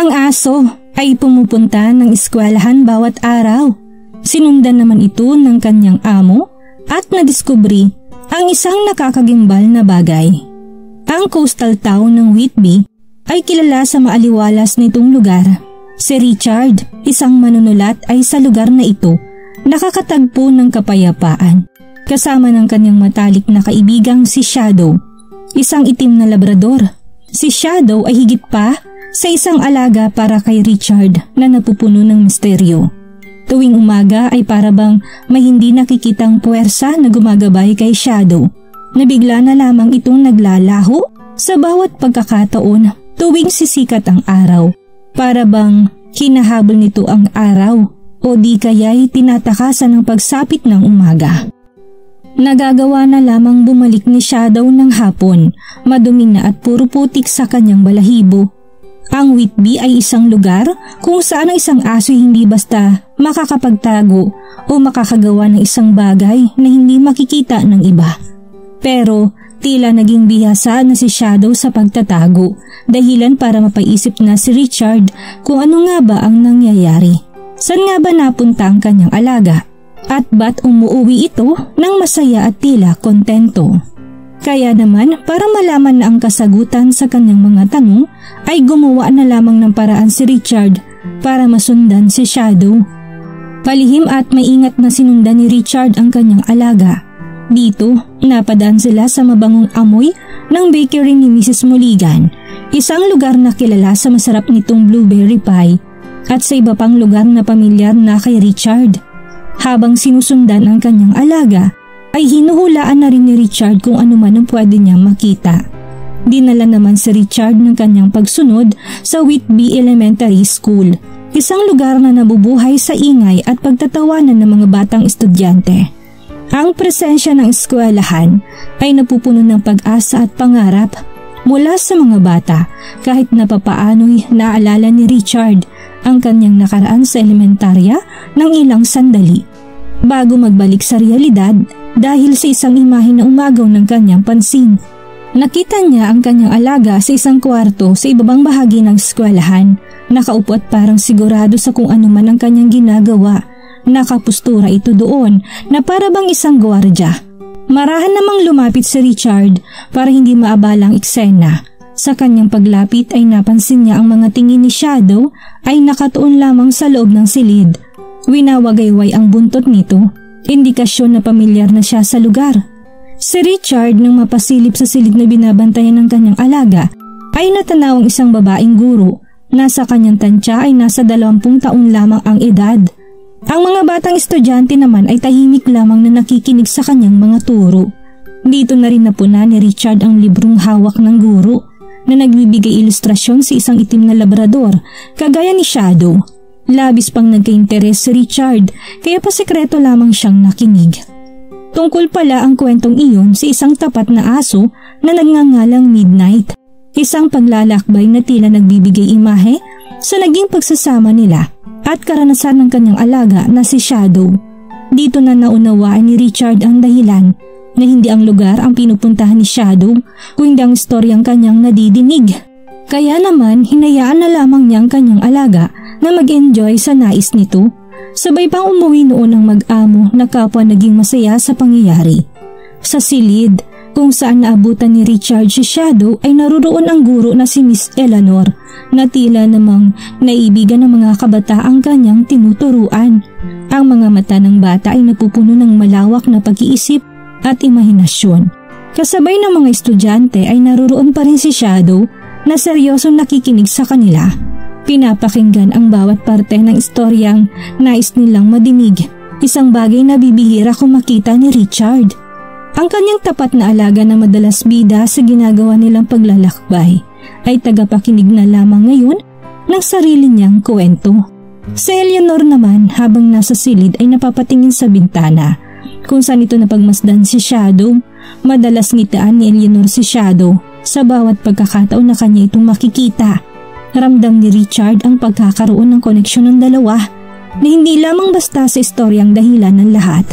Ang aso ay pumupunta ng eskwelahan bawat araw. Sinundan naman ito ng kanyang amo at nadiskubre ang isang nakakagimbal na bagay. Ang coastal town ng Whitby ay kilala sa maaliwalas nitong lugar. Si Richard, isang manunulat, ay sa lugar na ito nakakatagpo ng kapayapaan kasama ng kanyang matalik na kaibigang si Shadow, isang itim na labrador. Si Shadow ay higit pa sa isang alaga para kay Richard na napupuno ng misteryo. Tuwing umaga ay parabang may hindi nakikitang puwersa na gumagabay kay Shadow na bigla na lamang itong naglalaho sa bawat pagkakataon tuwing sisikat ang araw. Parabang hinahabol nito ang araw o di kaya'y tinatakasan ng pagsapit ng umaga. Nagagawa na lamang bumalik ni Shadow ng hapon, madumi na at puro putik sa kanyang balahibo. Ang Whitby ay isang lugar kung saan ang isang aso hindi basta makakapagtago o makakagawa ng isang bagay na hindi makikita ng iba. Pero tila naging bihasa na si Shadow sa pagtatago, dahilan para mapaisip na si Richard kung ano nga ba ang nangyayari. Saan nga ba napunta ang kanyang alaga? At ba't umuwi ito ng masaya at tila kontento? Kaya naman para malaman na ang kasagutan sa kanyang mga tanong ay gumawa na lamang ng paraan si Richard para masundan si Shadow. Palihim at maingat na sinundan ni Richard ang kanyang alaga. Dito, napadaan sila sa mabangong amoy ng bakery ni Mrs. Mulligan, isang lugar na kilala sa masarap nitong blueberry pie at sa iba pang lugar na pamilyar na kay Richard. Habang sinusundan ang kanyang alaga, ay hinuhulaan na rin ni Richard kung ano man ang pwede niyang makita. Dinala naman si Richard ng kanyang pagsunod sa Whitby Elementary School, isang lugar na nabubuhay sa ingay at pagtatawanan ng mga batang estudyante. Ang presensya ng eskwelahan ay napupuno ng pag-asa at pangarap mula sa mga bata, kahit na papaano'y naalala ni Richard ang kanyang nakaraan sa elementarya ng ilang sandali bago magbalik sa realidad dahil sa isang imahe na umagaw ng kanyang pansin. Nakita niya ang kanyang alaga sa isang kwarto sa ibabang bahagi ng eskwelahan, nakaupo at parang sigurado sa kung ano man ang kanyang ginagawa. Nakapustura ito doon na parabang isang gwardiya. Marahan namang lumapit si Richard para hindi maabalang eksena. Sa kanyang paglapit ay napansin niya ang mga tingin ni Shadow ay nakatuon lamang sa loob ng silid. Winawagayway ang buntot nito, indikasyon na pamilyar na siya sa lugar. Si Richard nang mapasilip sa silid na binabantayan ng kanyang alaga ay natanaw ang isang babaeng guro. Nasa kanyang tansya ay nasa 20 taon lamang ang edad. Ang mga batang estudyante naman ay tahimik lamang na nakikinig sa kanyang mga turo. Dito na rin napuna ni Richard ang librong hawak ng guro na nagbibigay ilustrasyon sa isang itim na labrador kagaya ni Shadow. Labis pang nagka-interes si Richard kaya pasikreto lamang siyang nakinig. Tungkol pala ang kwentong iyon sa isang tapat na aso na nagngangalang Midnight, isang paglalakbay na tila nagbibigay imahe sa naging pagsasama nila at karanasan ng kanyang alaga na si Shadow. Dito na naunawaan ni Richard ang dahilan na hindi ang lugar ang pinupuntahan ni Shadow kundi ang istoryang kanyang nadidinig. Kaya naman hinayaan na lamang niya ang kanyang alaga na mag-enjoy sa nais nito. Sabay pang umuwi noon ang mag-amo na kapwa naging masaya sa pangyayari. Sa silid kung saan naabutan ni Richard si Shadow ay naruroon ang guro na si Miss Eleanor na tila namang naibigan ng mga kabataang kanyang tinuturuan. Ang mga mata ng bata ay napupuno ng malawak na pag-iisip at imahinasyon. Kasabay ng mga estudyante ay naruroon pa rin si Shadow na seryosong nakikinig sa kanila. Pinapakinggan ang bawat parte ng istoryang nais nilang madinig, isang bagay na bibihira kung makita ni Richard. Ang kanyang tapat na alaga na madalas bida sa ginagawa nilang paglalakbay ay tagapakinig na lamang ngayon ng sarili niyang kwento. Si Eleanor naman habang nasa silid ay napapatingin sa bintana kung saan ito napagmasdan si Shadow. Madalas ngitaan ni Eleanor si Shadow sa bawat pagkakataon na kanya itong makikita. Ramdam ni Richard ang pagkakaroon ng koneksyon ng dalawa na hindi lamang basta sa istoryang dahilan ng lahat.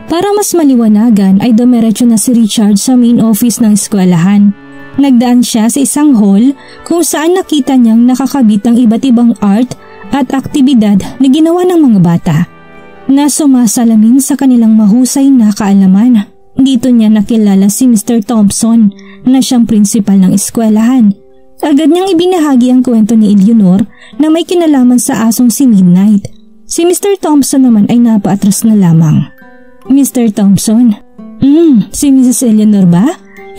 Para mas maliwanagan ay dumiretso na si Richard sa main office ng eskwelahan. Nagdaan siya sa isang hall kung saan nakita niyang nakakabit ang iba't ibang art at aktibidad na ginawa ng mga bata na sumasalamin sa kanilang mahusay na kaalaman. Dito niya nakilala si Mr. Thompson na siyang prinsipal ng eskwelahan. Agad niyang ibinahagi ang kwento ni Eleanor na may kinalaman sa asong si Midnight. Si Mr. Thompson naman ay napaatras na lamang. Mr. Thompson? Si Mrs. Eleanor ba?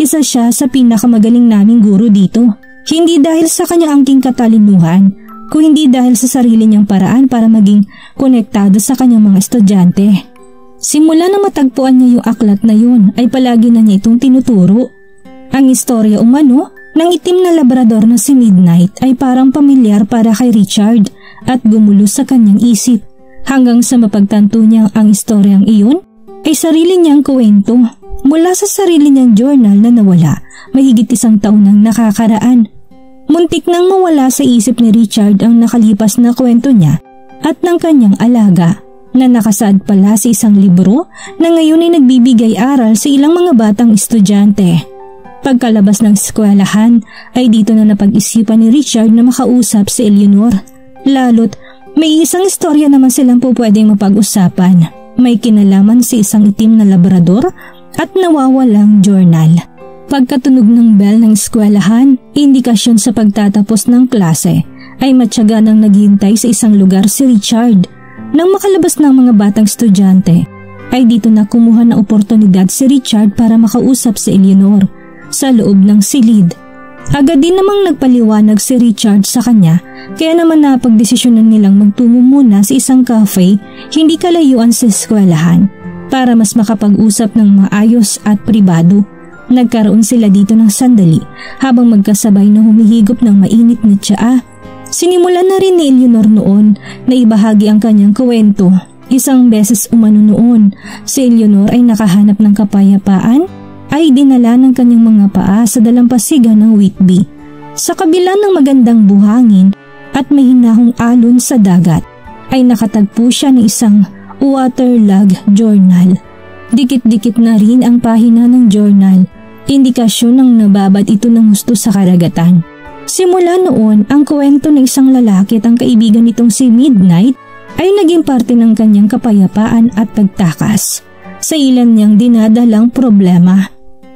Isa siya sa pinakamagaling naming guro dito. Hindi dahil sa kanyang angking katalinuhan, kung hindi dahil sa sarili niyang paraan para maging konektado sa kanyang mga estudyante. Simula na matagpuan niya yung aklat na yun ay palagi na niya itong tinuturo. Ang istorya umano ng itim na labrador na si Midnight ay parang pamilyar para kay Richard at gumulo sa kanyang isip hanggang sa mapagtanto niya ang istoryang iyon ay sarili niyang kwento mula sa sarili niyang journal na nawala mahigit 1 taon nang nakakaraan. Muntik nang mawala sa isip ni Richard ang nakalipas na kwento niya at ng kanyang alaga na nakasaad pala sa isang libro na ngayon ay nagbibigay aral sa ilang mga batang estudyante. Pagkalabas ng eskwelahan ay dito na napag-isipan ni Richard na makausap si Eleanor. Lalo't may isang istorya naman silang po pwedeng mapag-usapan. May kinalaman si isang itim na labrador at nawawalang journal. Pagkatunog ng bell ng eskwelahan, indikasyon sa pagtatapos ng klase, ay matyaga nang naghihintay sa isang lugar si Richard. Nang makalabas ng mga batang estudyante, ay dito na kumuha ng oportunidad si Richard para makausap si Eleanor sa loob ng silid. Agad din namang nagpaliwanag si Richard sa kanya kaya naman napagdesisyonan nilang magtungo muna sa isang cafe hindi kalayuan sa eskwelahan para mas makapag-usap ng maayos at pribado. Nagkaroon sila dito ng sandali habang magkasabay na humihigop ng mainit na tsaa. Sinimulan na rin ni Eleanor noon na ibahagi ang kanyang kwento. Isang beses umano noon, si Eleanor ay nakahanap ng kapayapaan ay dinala ng kanyang mga paa sa dalampasigan ng Whitby. Sa kabila ng magandang buhangin at may hinahong alon sa dagat, ay nakatagpo siya ng isang waterlogged journal. Dikit-dikit na rin ang pahina ng journal, indikasyon ng nababad ito ng gusto sa karagatan. Simula noon, ang kwento ng isang lalaki at ang kaibigan nitong si Midnight ay naging parte ng kanyang kapayapaan at pagtakas sa ilan niyang dinadalang problema.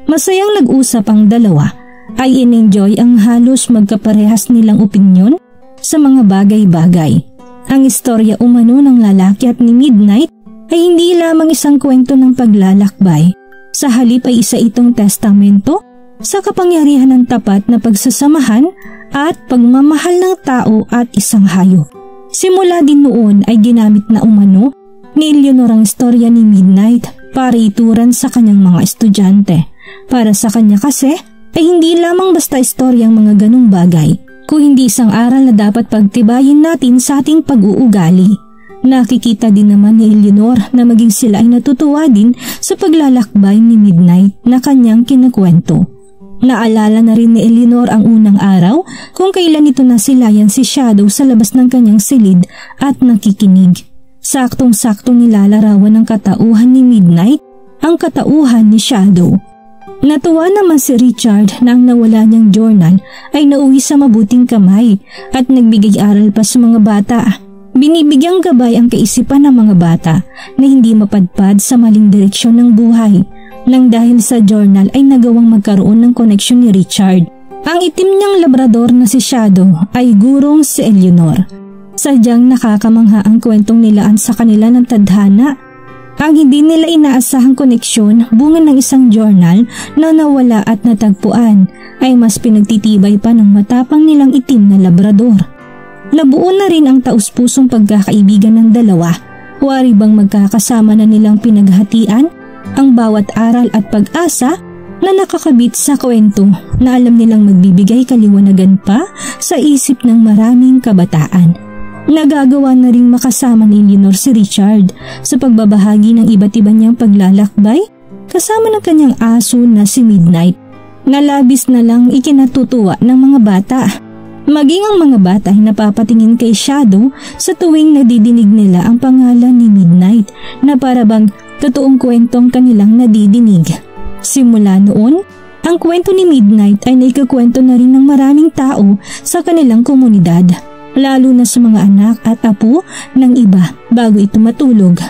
Masayang nag-usap ang dalawa ay in-enjoy ang halos magkaparehas nilang opinyon sa mga bagay-bagay. Ang istorya umano ng lalaki at ni Midnight ay hindi lamang isang kwento ng paglalakbay. Sa halip ay isa itong testamento sa kapangyarihan ng tapat na pagsasamahan at pagmamahal ng tao at isang hayop. Simula din noon ay ginamit na umano ni Eleanor ang istorya ni Midnight para ituran sa kanyang mga estudyante. Para sa kanya kasi ay hindi lamang basta istorya ang mga ganong bagay, kung hindi isang aral na dapat pagtibayin natin sa ating pag-uugali. Nakikita din naman ni Eleanor na maging sila ay natutuwa din sa paglalakbay ni Midnight na kanyang kinukwento. Naalala na rin ni Eleanor ang unang araw kung kailan ito nasilayan si Shadow sa labas ng kanyang silid at nakikinig. Saktong-saktong nilalarawan ng katauhan ni Midnight ang katauhan ni Shadow. Natuwa naman si Richard na ang nawala niyang journal ay nauwi sa mabuting kamay at nagbigay aral pa sa mga bata. Binibigyang gabay ang kaisipan ng mga bata na hindi mapadpad sa maling direksyon ng buhay nang dahil sa journal ay nagawang magkaroon ng koneksyon ni Richard. Ang itim niyang labrador na si Shadow ay gurong si Eleanor. Sadyang nakakamangha ang kwentong nilaan sa kanila ng tadhana. Ang hindi nila inaasahang koneksyon bunga ng isang journal na nawala at natagpuan ay mas pinagtitibay pa ng matapang nilang itim na labrador. Nabuo na rin ang taus-pusong pagkakaibigan ng dalawa. Wari bang magkakasama na nilang pinaghatian ang bawat aral at pag-asa na nakakabit sa kwento na alam nilang magbibigay kaliwanagan pa sa isip ng maraming kabataan. Nagagawa na ring makasama ni Eleanor si Richard sa pagbabahagi ng iba't iba niyang paglalakbay kasama ng kanyang aso na si Midnight na labis na lang ikinatutuwa ng mga bata. Maging ang mga bata ay napapatingin kay Shadow sa tuwing nadidinig nila ang pangalan ni Midnight na para bang totoong kwentong kanilang nadidinig. Simula noon Ang kwento ni Midnight ay naikakwento na rin ng maraming tao sa kanilang komunidad, lalo na sa mga anak at apo ng iba bago ito matulog.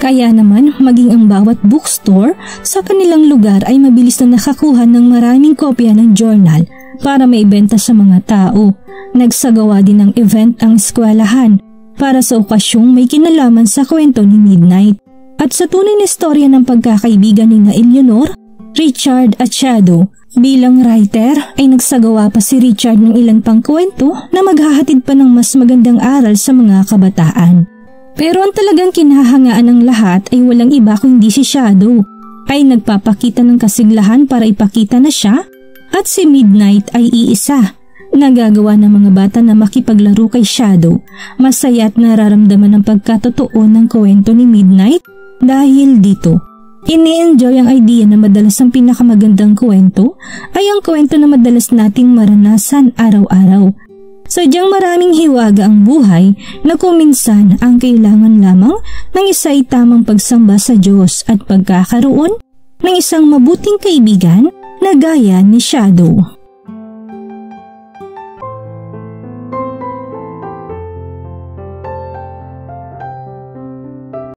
Kaya naman maging ang bawat bookstore sa kanilang lugar ay mabilis na nakakuha ng maraming kopya ng journal para maibenta sa mga tao. Nagsagawa din ng event ang eskwelahan para sa okasyong may kinalaman sa kwento ni Midnight. At sa tunay na istorya ng pagkakaibigan ni Eleanor, Richard at Shadow, bilang writer ay nagsagawa pa si Richard ng ilan pang kwento na maghahatid pa ng mas magandang aral sa mga kabataan. Pero ang talagang kinahangaan ng lahat ay walang iba kundi si Shadow, ay nagpapakita ng kasiglahan para ipakita na siya, at si Midnight ay iisa. Nagagawa ng mga bata na makipaglaro kay Shadow, masaya at nararamdaman ng pagkatotoo ng kwento ni Midnight dahil dito. Ini-enjoy ang idea na madalas ang pinakamagandang kwento ay ang kwento na madalas nating maranasan araw-araw. Sadyang maraming hiwaga ang buhay na kuminsan ang kailangan lamang ng isa'y tamang pagsamba sa Diyos at pagkakaroon ng isang mabuting kaibigan na gaya ni Shadow.